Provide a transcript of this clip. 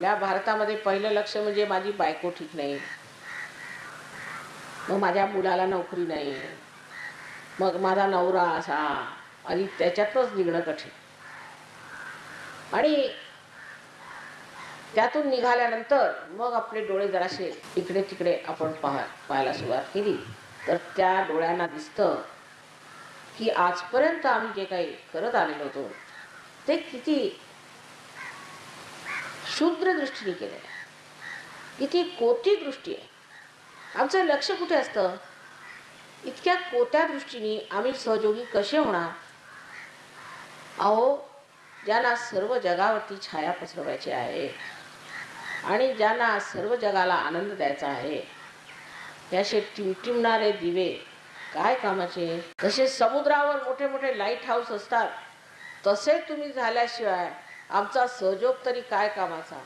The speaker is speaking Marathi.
या भारतामध्ये पहिलं लक्ष म्हणजे माझी बायको ठीक नाही, मग माझ्या मुलाला नोकरी नाही, मग माझा नवरा असा, आणि त्याच्यातच निघणं कठीण. आणि त्यातून निघाल्यानंतर मग आपले डोळे जरासे इकडे तिकडे आपण पाहायला सुरुवात केली, तर त्या डोळ्यांना दिसतं की आजपर्यंत आम्ही जे काही करत आलेलो होतो ते किती शूद्र दृष्टीने केले, किती कोती दृष्टी आहे. आमचं लक्ष कुठे असतं? इतक्या कोत्या दृष्टीने आम्ही सहयोगी कसे होणार? अहो, ज्यांना सर्व जगावरती छाया पसरवायची आहे आणि ज्यांना सर्व जगाला आनंद द्यायचा आहे, त्याचे टिमटिमणारे दिवे काय कामाचे? जसे समुद्रावर मोठे मोठे लाईट हाऊस असतात, तसे तुम्ही झाल्याशिवाय आमचा सहयोग तरी काय कामाचा?